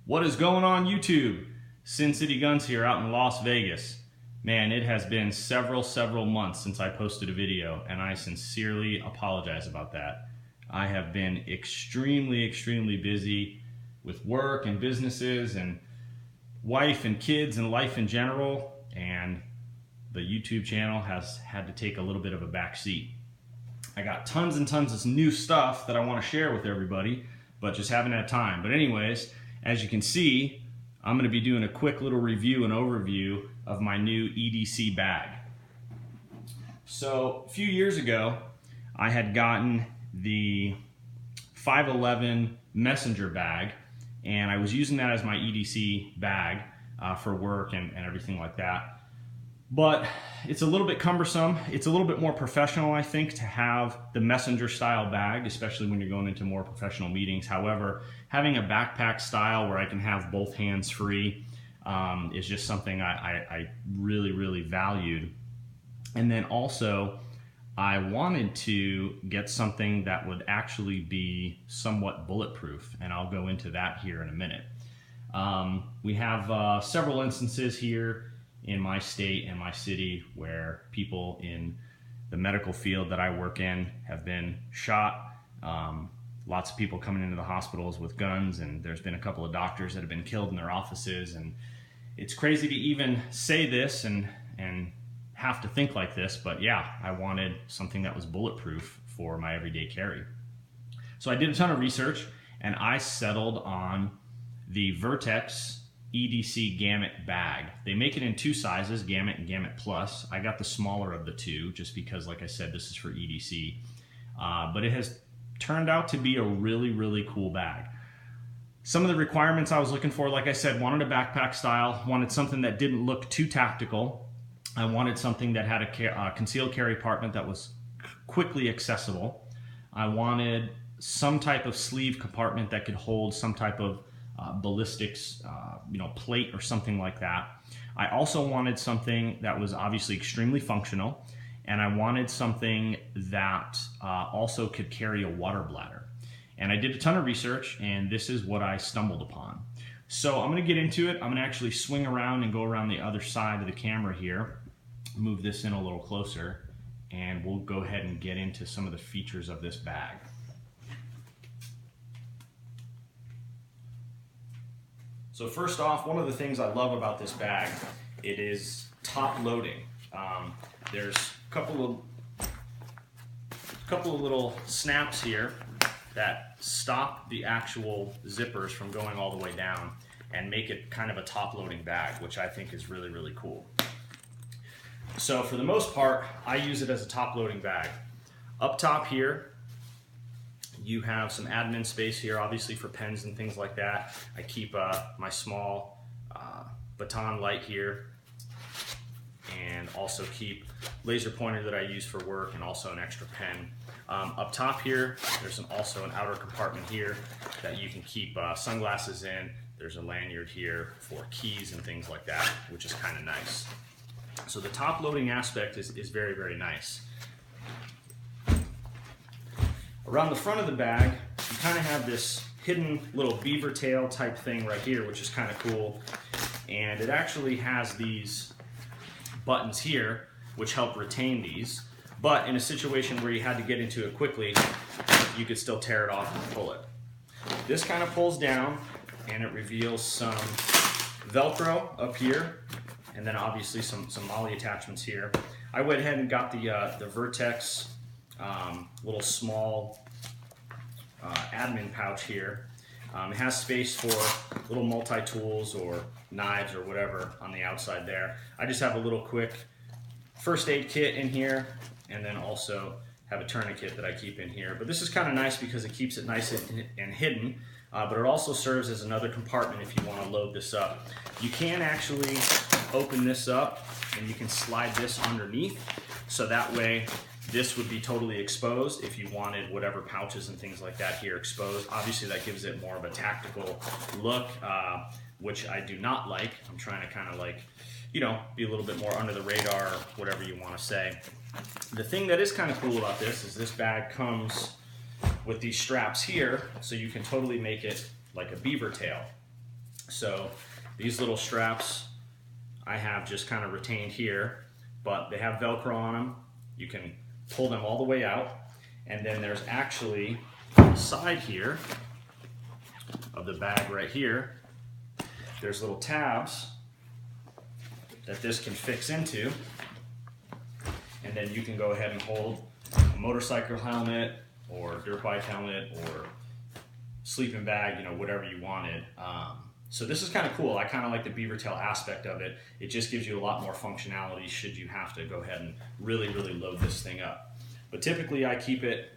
What is going on YouTube? Sin City Guns here out in Las Vegas. Man, it has been several months since I posted a video, and I sincerely apologize about that. I have been extremely busy with work and businesses and wife and kids and life in general, and the YouTube channel has had to take a little bit of a back seat. I got tons and tons of new stuff that I want to share with everybody, but just haven't had time. But anyways, as you can see, I'm going to be doing a quick little review and overview of my new EDC bag. So a few years ago, I had gotten the 511 messenger bag, and I was using that as my EDC bag for work and everything like that. But it's a little bit cumbersome. It's a little bit more professional, I think, to have the messenger style bag, especially when you're going into more professional meetings. However, having a backpack style where I can have both hands free is just something I really valued. And then also, I wanted to get something that would actually be somewhat bulletproof, and I'll go into that here in a minute. We have several instances here in my state and my city where people in the medical field that I work in have been shot. Lots of people coming into the hospitals with guns, and there's been a couple of doctors that have been killed in their offices, and it's crazy to even say this and have to think like this, but yeah, I wanted something that was bulletproof for my everyday carry. So I did a ton of research, and I settled on the Vertx EDC Gamut bag. They make it in two sizes, Gamut and Gamut Plus. I got the smaller of the two just because, like I said, this is for EDC. But it has turned out to be a really cool bag. Some of the requirements I was looking for, like I said, wanted a backpack style, wanted something that didn't look too tactical. I wanted something that had a concealed carry compartment that was quickly accessible. I wanted some type of sleeve compartment that could hold some type of ballistics, plate or something like that. I also wanted something that was obviously extremely functional, and I wanted something that also could carry a water bladder. And I did a ton of research, and this is what I stumbled upon. So I'm going to get into it. I'm going to actually swing around and go around the other side of the camera here, move this in a little closer, and we'll go ahead and get into some of the features of this bag. So first off, one of the things I love about this bag, it is top loading. There's a couple of little snaps here that stop the actual zippers from going all the way down and make it kind of a top loading bag, which I think is really cool. So for the most part, I use it as a top loading bag. Up top here, you have some admin space here, obviously for pens and things like that. I keep my small baton light here, and also keep laser pointer that I use for work, and also an extra pen. Up top here, there's also an outer compartment here that you can keep sunglasses in. There's a lanyard here for keys and things like that, which is kind of nice. So the top loading aspect is very nice. Around the front of the bag, you kind of have this hidden little beaver tail type thing right here, which is kind of cool. And it actually has these buttons here, which help retain these. But in a situation where you had to get into it quickly, you could still tear it off and pull it. This kind of pulls down, and it reveals some Velcro up here, and then obviously some MOLLE attachments here. I went ahead and got the Vertx little small admin pouch here. It has space for little multi-tools or knives or whatever on the outside there. I just have a little quick first aid kit in here, and then also have a tourniquet that I keep in here. But this is kind of nice because it keeps it nice and hidden, but it also serves as another compartment if you want to load this up. You can actually open this up, and you can slide this underneath, so that way this would be totally exposed if you wanted whatever pouches and things like that here exposed. Obviously that gives it more of a tactical look, which I do not like. I'm trying to kind of like, be a little bit more under the radar, whatever you want to say. The thing that is kind of cool about this is this bag comes with these straps here, so you can totally make it like a beaver tail. So these little straps I have just kind of retained here, but they have Velcro on them. You can pull them all the way out. And then there's actually on the side here of the bag right here, there's little tabs that this can fix into. And then you can go ahead and hold a motorcycle helmet or dirt bike helmet or sleeping bag, you know, whatever you wanted. So this is kind of cool. I kind of like the beaver tail aspect of it. It just gives you a lot more functionality should you have to go ahead and really load this thing up. But typically I keep it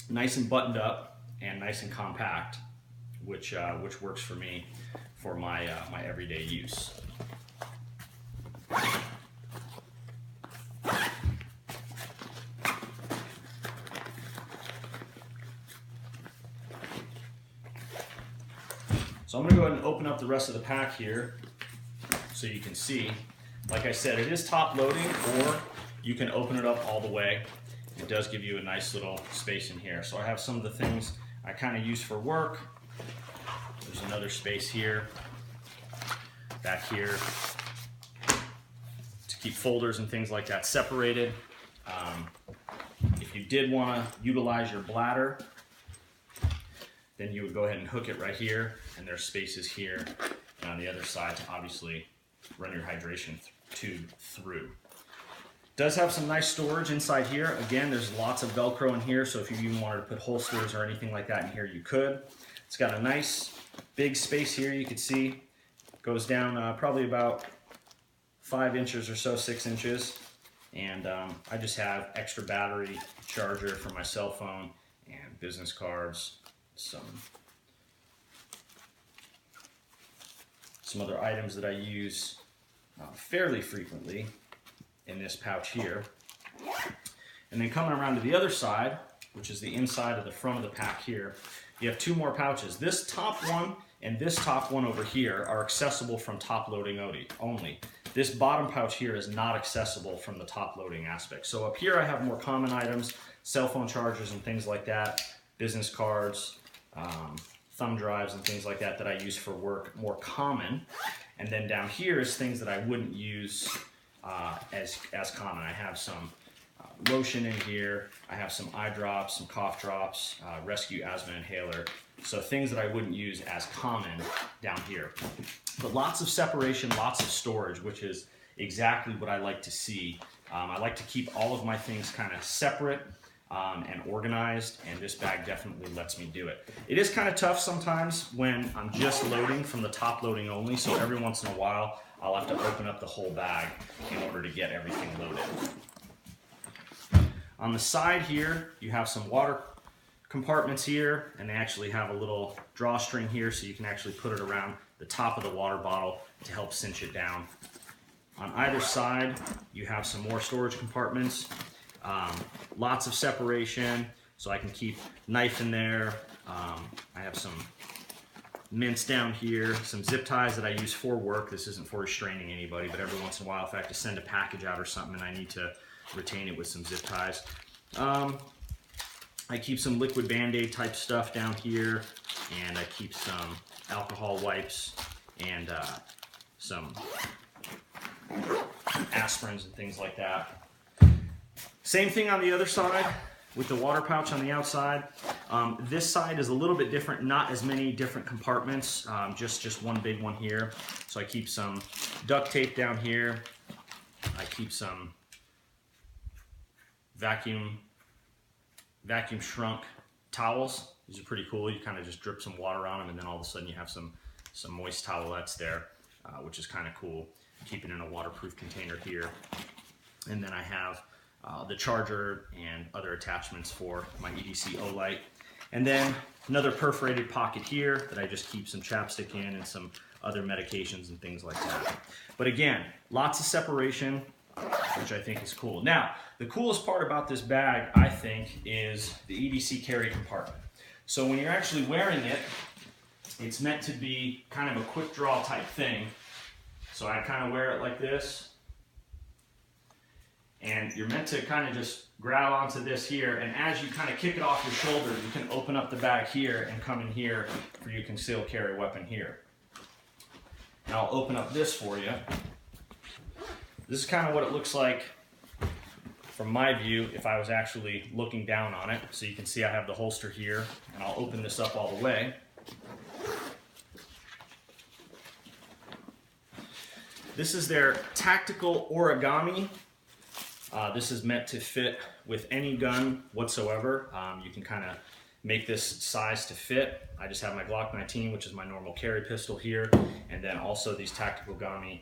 nice and buttoned up and nice and compact, which works for me for my my everyday use. So I'm going to go ahead and open up the rest of the pack here so you can see. Like I said, it is top loading, or you can open it up all the way. It does give you a nice little space in here. So I have some of the things I kind of use for work. There's another space here, back here, to keep folders and things like that separated. If you did want to utilize your bladder, then you would go ahead and hook it right here, and there's spaces here and on the other side to obviously run your hydration tube through. Does have some nice storage inside here. Again, there's lots of Velcro in here, so if you even wanted to put holsters or anything like that in here, you could. It's got a nice big space here, you can see. Goes down probably about 5 inches or so, 6 inches. And I just have extra battery charger for my cell phone and business cards, some other items that I use fairly frequently in this pouch here. And then coming around to the other side, which is the inside of the front of the pack here, you have 2 more pouches. This top one and this top one over here are accessible from top loading only. This bottom pouch here is not accessible from the top loading aspect. So up here I have more common items, cell phone chargers and things like that, business cards, thumb drives and things like that that I use for work, more common. And then down here is things that I wouldn't use as common. I have some lotion in here, I have some eye drops, some cough drops, rescue asthma inhaler, so things that I wouldn't use as common down here. But lots of separation, lots of storage, which is exactly what I like to see. I like to keep all of my things kind of separate and organized, and this bag definitely lets me do it. It is kind of tough sometimes when I'm just loading from the top loading only, so every once in a while I'll have to open up the whole bag in order to get everything loaded. On the side here, you have some water compartments here, and they actually have a little drawstring here so you can actually put it around the top of the water bottle to help cinch it down. On either side, you have some more storage compartments. Lots of separation, so I can keep knife in there. I have some mints down here, some zip ties that I use for work. This isn't for restraining anybody, but every once in a while if I have to send a package out or something and I need to retain it with some zip ties. I keep some liquid Band-Aid type stuff down here, and I keep some alcohol wipes and some aspirins and things like that. Same thing on the other side with the water pouch on the outside. This side is a little bit different, not as many different compartments, just one big one here. So I keep some duct tape down here. I keep some vacuum shrunk towels. These are pretty cool. You kind of just drip some water on them, and then all of a sudden you have some moist towelettes there, which is kind of cool. Keep it in a waterproof container here. And then I have the charger and other attachments for my EDC Olight. And then another perforated pocket here that I just keep some chapstick in and some other medications and things like that. But again, lots of separation, which I think is cool. Now, the coolest part about this bag, I think, is the EDC carry compartment. So when you're actually wearing it, it's meant to be kind of a quick draw type thing. So I kind of wear it like this. And you're meant to kind of just grab onto this here, and as you kind of kick it off your shoulder, you can open up the bag here and come in here for your concealed carry weapon here. And I'll open up this for you. This is kind of what it looks like from my view if I was actually looking down on it. So you can see I have the holster here, and I'll open this up all the way. This is their tactical origami. This is meant to fit with any gun whatsoever. You can kind of make this size to fit. I just have my Glock 19, which is my normal carry pistol here, and then also these tactical origami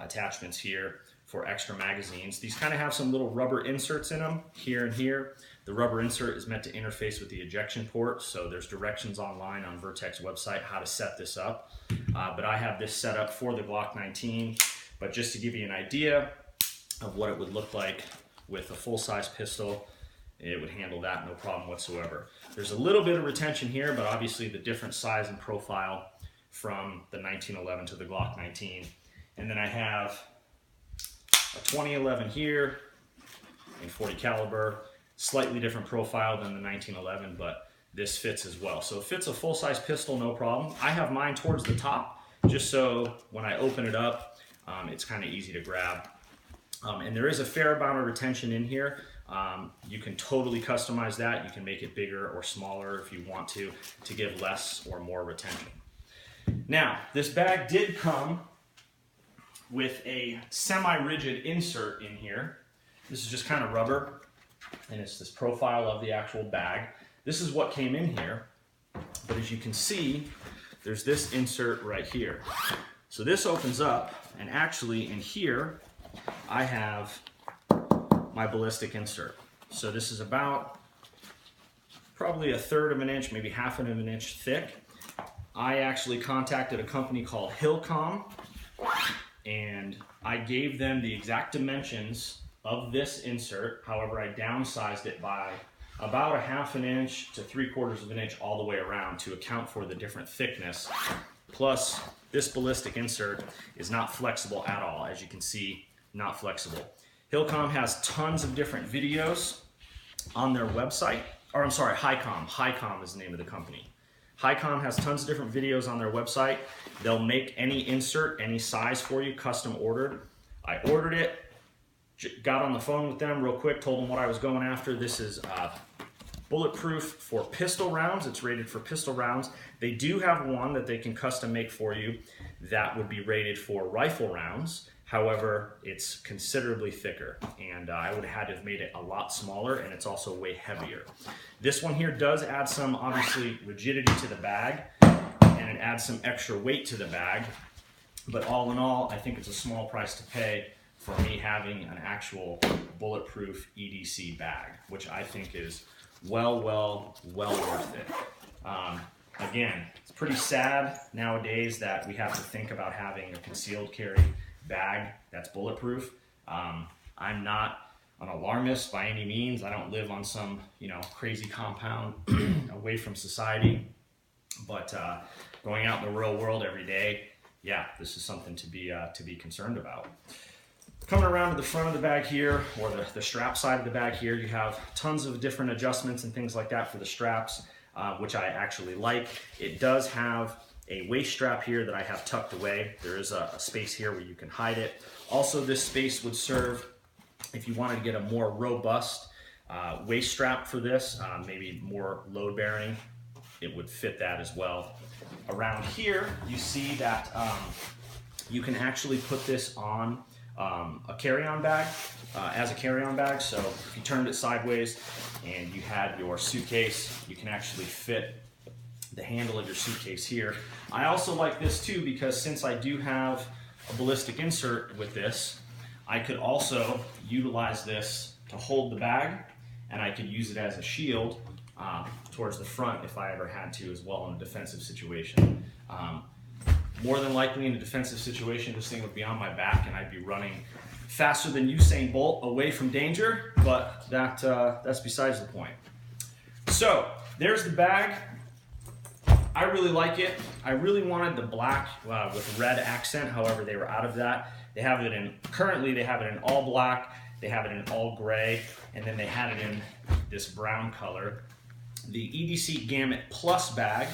attachments here for extra magazines. These kind of have some little rubber inserts in them here and here. The rubber insert is meant to interface with the ejection port, so there's directions online on Vertx website how to set this up. But I have this set up for the Glock 19, but just to give you an idea of what it would look like with a full-size pistol, it would handle that no problem whatsoever. There's a little bit of retention here, but obviously the different size and profile from the 1911 to the Glock 19. And then I have a 2011 here in 40 caliber, slightly different profile than the 1911, but this fits as well. So it fits a full-size pistol, no problem. I have mine towards the top, just so when I open it up, it's kind of easy to grab. And there is a fair amount of retention in here. You can totally customize that. You can make it bigger or smaller if you want to give less or more retention. Now, this bag did come with a semi-rigid insert in here. This is just kind of rubber, and it's this profile of the actual bag. This is what came in here, but as you can see, there's this insert right here. So this opens up, and actually in here, I have my ballistic insert. So this is about probably 1/3 of an inch, maybe 1/2 of an inch thick. I actually contacted a company called Hillcom, and I gave them the exact dimensions of this insert. However, I downsized it by about 1/2 an inch to 3/4 of an inch all the way around to account for the different thickness. Plus, this ballistic insert is not flexible at all. As you can see, not flexible. Hillcom has tons of different videos on their website, or I'm sorry, Highcom. Highcom is the name of the company. Highcom has tons of different videos on their website. They'll make any insert, any size for you, custom ordered. I ordered it, got on the phone with them real quick, told them what I was going after. This is bulletproof for pistol rounds. It's rated for pistol rounds. They do have one that they can custom make for you that would be rated for rifle rounds. However, it's considerably thicker, and I would have had to have made it a lot smaller, and it's also way heavier. This one here does add some, obviously, rigidity to the bag, and it adds some extra weight to the bag. But all in all, I think it's a small price to pay for me having an actual bulletproof EDC bag, which I think is well worth it. Again, it's pretty sad nowadays that we have to think about having a concealed carry bag that's bulletproof. I'm not an alarmist by any means. I don't live on some, crazy compound away from society. But going out in the real world every day, yeah, this is something to be concerned about. Coming around to the front of the bag here, or the strap side of the bag here, you have tons of different adjustments and things like that for the straps, which I actually like. It does have a waist strap here that I have tucked away. There is a space here where you can hide it. Also, this space would serve if you wanted to get a more robust waist strap for this, maybe more load bearing, it would fit that as well. Around here, you see that you can actually put this on a carry-on bag, as a carry-on bag. So if you turned it sideways and you had your suitcase, you can actually fit the handle of your suitcase here. I also like this too because since I do have a ballistic insert with this, I could also utilize this to hold the bag, and I could use it as a shield towards the front if I ever had to as well in a defensive situation. More than likely in a defensive situation, this thing would be on my back and I'd be running faster than Usain Bolt away from danger, but that's besides the point. So there's the bag. I really like it. I really wanted the black with red accent. However, they were out of that. Currently they have it in all black, they have it in all gray, and then they had it in this brown color. The EDC Gamut Plus bag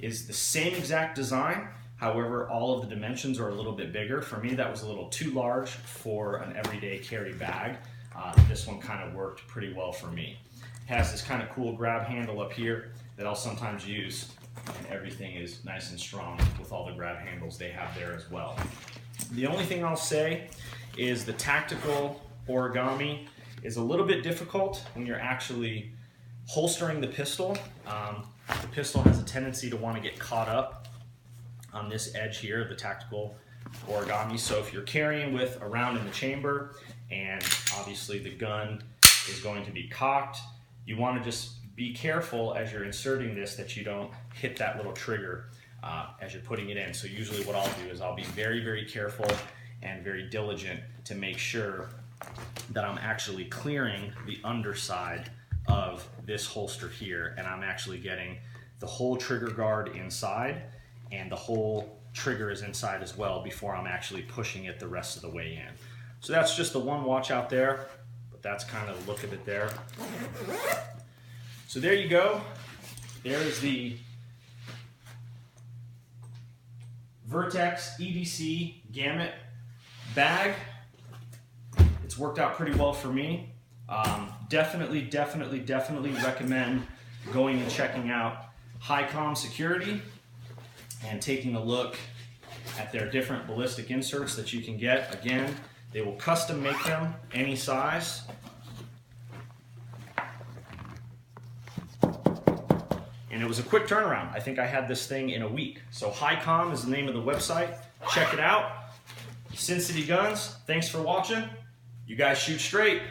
is the same exact design, However, all of the dimensions are a little bit bigger. For me, that was a little too large for an everyday carry bag. This one kind of worked pretty well for me. It has this kind of cool grab handle up here that I'll sometimes use, and everything is nice and strong with all the grab handles they have there as well. The only thing I'll say is the tactical origami is a little bit difficult when you're actually holstering the pistol. The pistol has a tendency to want to get caught up on this edge here, the tactical origami. So if you're carrying with a round in the chamber and obviously the gun is going to be cocked, you want to just be careful as you're inserting this that you don't hit that little trigger as you're putting it in. So usually what I'll do is I'll be very, very careful and very diligent to make sure that I'm actually clearing the underside of this holster here, and I'm actually getting the whole trigger guard inside, and the whole trigger is inside as well before I'm actually pushing it the rest of the way in. So that's just the one watch out there, but that's kind of the look of it there. So there you go. There is the Vertx EDC Gamut bag. It's worked out pretty well for me. Definitely recommend going and checking out HiCom Security and taking a look at their different ballistic inserts that you can get. Again, they will custom make them any size. And it was a quick turnaround. I think I had this thing in a week. So HiCom is the name of the website. Check it out. Sin City Guns, thanks for watching. You guys shoot straight.